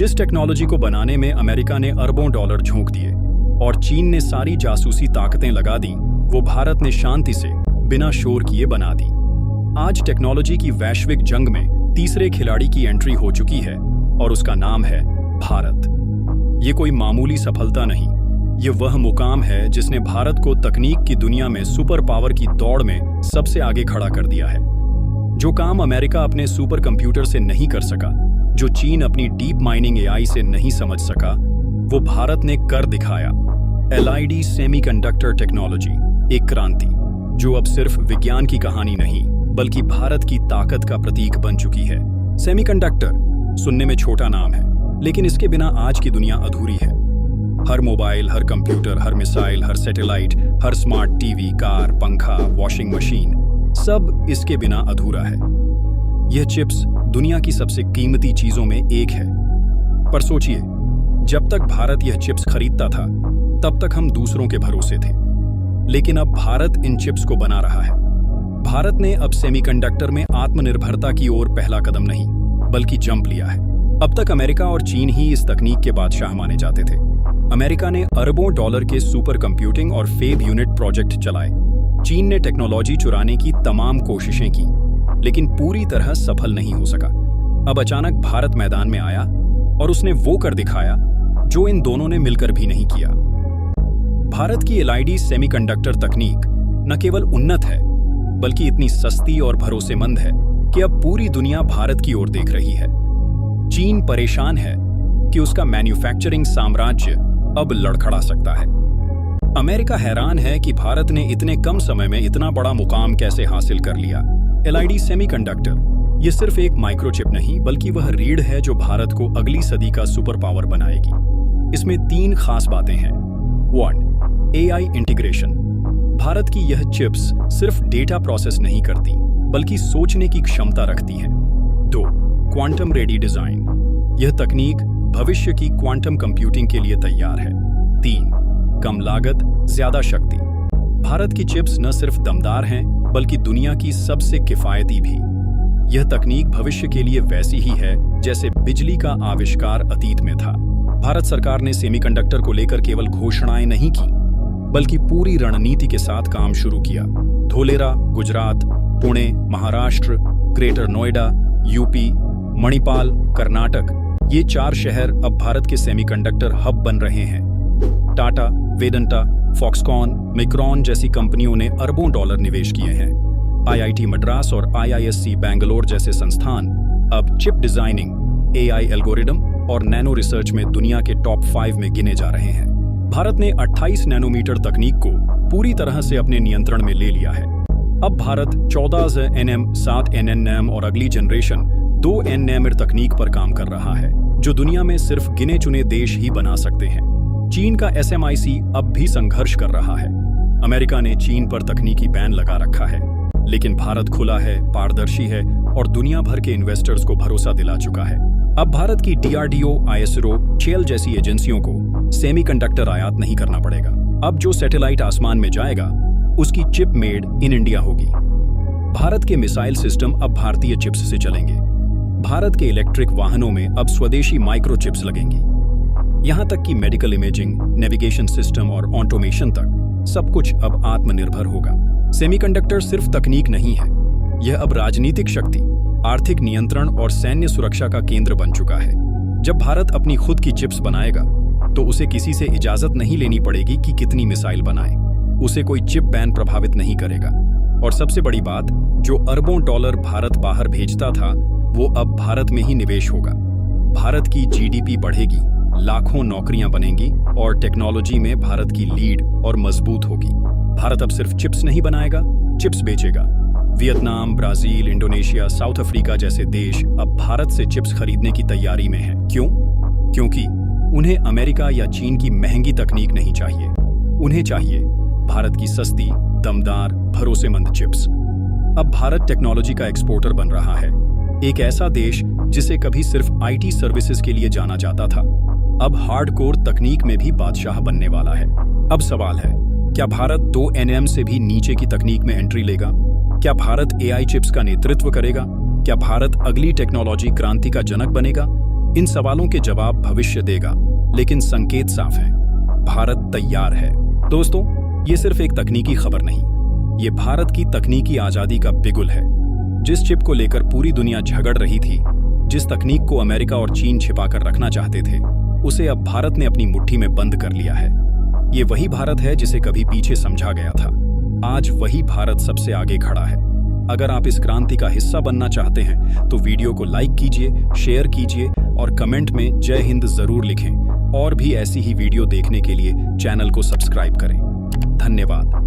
जिस टेक्नोलॉजी को बनाने में अमेरिका ने अरबों डॉलर झोंक दिए और चीन ने सारी जासूसी ताकतें लगा दी, वो भारत ने शांति से बिना शोर किए बना दी। आज टेक्नोलॉजी की वैश्विक जंग में तीसरे खिलाड़ी की एंट्री हो चुकी है और उसका नाम है भारत। ये कोई मामूली सफलता नहीं, ये वह मुकाम है जिसने भारत को तकनीक की दुनिया में सुपर पावर की दौड़ में सबसे आगे खड़ा कर दिया है। जो काम अमेरिका अपने सुपर कंप्यूटर से नहीं कर सका, जो चीन अपनी डीप माइनिंग एआई से नहीं समझ सका, वो भारत ने कर दिखाया। एलआईडी सेमीकंडक्टर टेक्नोलॉजी, एक क्रांति जो अब सिर्फ विज्ञान की कहानी नहीं बल्कि भारत की ताकत का प्रतीक बन चुकी है। सेमीकंडक्टर सुनने में छोटा नाम है, लेकिन इसके बिना आज की दुनिया अधूरी है। हर मोबाइल, हर कंप्यूटर, हर मिसाइल, हर सैटेलाइट, हर स्मार्ट टीवी, कार, पंखा, वॉशिंग मशीन, सब इसके बिना अधूरा है। यह चिप्स दुनिया की सबसे कीमती चीजों में एक है। पर सोचिए, जब तक भारत यह चिप्स खरीदता था तब तक हम दूसरों के भरोसे थे, लेकिन अब भारत इन चिप्स को बना रहा है। भारत ने अब सेमीकंडक्टर में आत्मनिर्भरता की ओर पहला कदम नहीं बल्कि जंप लिया है। अब तक अमेरिका और चीन ही इस तकनीक के बादशाह माने जाते थे। अमेरिका ने अरबों डॉलर के सुपर कंप्यूटिंग और फेब यूनिट प्रोजेक्ट चलाए। चीन ने टेक्नोलॉजी चुराने की तमाम कोशिशें की, लेकिन पूरी तरह सफल नहीं हो सका। अब अचानक भारत मैदान में आया और उसने वो कर दिखाया जो इन दोनों ने मिलकर भी नहीं किया। भारत की एलआईडी सेमीकंडक्टर तकनीक न केवल उन्नत है बल्कि इतनी सस्ती और भरोसेमंद है कि अब पूरी दुनिया भारत की ओर देख रही है। चीन परेशान है कि उसका मैन्युफैक्चरिंग साम्राज्य अब लड़खड़ा सकता है। अमेरिका हैरान है कि भारत ने इतने कम समय में इतना बड़ा मुकाम कैसे हासिल कर लिया। एलआईडी सेमीकंडक्टर ये सिर्फ एक माइक्रोचिप नहीं बल्कि वह रीढ़ है जो भारत को अगली सदी का सुपर पावर बनाएगी। इसमें 3 खास बातें हैं। 1. AI integration. भारत की यह चिप्स सिर्फ डेटा प्रोसेस नहीं करती बल्कि सोचने की क्षमता रखती हैं। 2. Quantum ready design. यह तकनीक भविष्य की क्वांटम कंप्यूटिंग के लिए तैयार है। 3. कम लागत, ज्यादा शक्ति। भारत की चिप्स न सिर्फ दमदार हैं बल्कि दुनिया की सबसे किफायती भी। यह तकनीक भविष्य के लिए वैसी ही है जैसे बिजली का आविष्कार अतीत में था। भारत सरकार ने सेमीकंडक्टर को लेकर केवल घोषणाएं नहीं की बल्कि पूरी रणनीति के साथ काम शुरू किया। धोलेरा, गुजरात, पुणे, महाराष्ट्र, ग्रेटर नोएडा, यूपी, मणिपाल, कर्नाटक, ये 4 शहर अब भारत के सेमीकंडक्टर हब बन रहे हैं। टाटा, वेदांता, फॉक्सकॉन, मिक्रॉन जैसी कंपनियों ने अरबों डॉलर निवेश किए हैं। आईआईटी मद्रास और आईआईएससी बैंगलोर जैसे संस्थान अब चिप डिजाइनिंग, एआई एल्गोरिदम और नैनो रिसर्च में दुनिया के टॉप 5 में गिने जा रहे हैं। भारत ने 28 नैनोमीटर तकनीक को पूरी तरह से अपने नियंत्रण में ले लिया है। अब भारत 14 nm, 7 nm और अगली जनरेशन 2 nm तकनीक पर काम कर रहा है, जो दुनिया में सिर्फ गिने चुने देश ही बना सकते हैं। चीन का SMIC अब भी संघर्ष कर रहा है। अमेरिका ने चीन पर तकनीकी बैन लगा रखा है, लेकिन भारत खुला है, पारदर्शी है और दुनिया भर के इन्वेस्टर्स को भरोसा दिला चुका है। अब भारत की DRDO, ISRO, चेल जैसी एजेंसियों को सेमीकंडक्टर आयात नहीं करना पड़ेगा। अब जो सैटेलाइट आसमान में जाएगा उसकी चिप मेड इन इंडिया होगी। भारत के मिसाइल सिस्टम अब भारतीय चिप्स से चलेंगे। भारत के इलेक्ट्रिक वाहनों में अब स्वदेशी माइक्रोचिप्स लगेंगी। यहाँ तक कि मेडिकल इमेजिंग, नेविगेशन सिस्टम और ऑटोमेशन तक सब कुछ अब आत्मनिर्भर होगा। सेमीकंडक्टर सिर्फ तकनीक नहीं है, यह अब राजनीतिक शक्ति, आर्थिक नियंत्रण और सैन्य सुरक्षा का केंद्र बन चुका है। जब भारत अपनी खुद की चिप्स बनाएगा तो उसे किसी से इजाजत नहीं लेनी पड़ेगी कि कितनी मिसाइल बनाए। उसे कोई चिप बैन प्रभावित नहीं करेगा। और सबसे बड़ी बात, जो अरबों डॉलर भारत बाहर भेजता था वो अब भारत में ही निवेश होगा। भारत की GDP बढ़ेगी, लाखों नौकरियां बनेंगी और टेक्नोलॉजी में भारत की लीड और मजबूत होगी। भारत अब सिर्फ चिप्स नहीं बनाएगा, चिप्स बेचेगा। Vietnam, Brazil, Indonesia, south Africa जैसे देश अब भारत से चिप्स खरीदने की तैयारी में हैं। क्यों? क्योंकि उन्हें अमेरिका या चीन की महंगी तकनीक नहीं चाहिए, उन्हें चाहिए भारत की सस्ती, दमदार, भरोसेमंद चिप्स। अब भारत टेक्नोलॉजी का एक्सपोर्टर बन रहा है, एक ऐसा देश जिसे कभी सिर्फ IT सर्विसेज के लिए जाना जाता था, अब हार्डकोर तकनीक में भी बादशाह बनने वाला है। अब सवाल है, क्या भारत 2 nm से भी नीचे की तकनीक में एंट्री लेगा? क्या भारत AI चिप्स का नेतृत्व करेगा? क्या भारत अगली टेक्नोलॉजी क्रांति का जनक बनेगा? इन सवालों के जवाब भविष्य देगा, लेकिन संकेत साफ है, भारत तैयार है। दोस्तों, ये सिर्फ एक तकनीकी खबर नहीं, ये भारत की तकनीकी आजादी का बिगुल है। जिस चिप को लेकर पूरी दुनिया झगड़ रही थी, जिस तकनीक को अमेरिका और चीन छिपाकर रखना चाहते थे, उसे अब भारत ने अपनी मुट्ठी में बंद कर लिया है। ये वही भारत है जिसे कभी पीछे समझा गया था। आज वही भारत सबसे आगे खड़ा है। अगर आप इस क्रांति का हिस्सा बनना चाहते हैं तो वीडियो को लाइक कीजिए, शेयर कीजिए और कमेंट में जय हिंद जरूर लिखें। और भी ऐसी ही वीडियो देखने के लिए चैनल को सब्सक्राइब करें। धन्यवाद।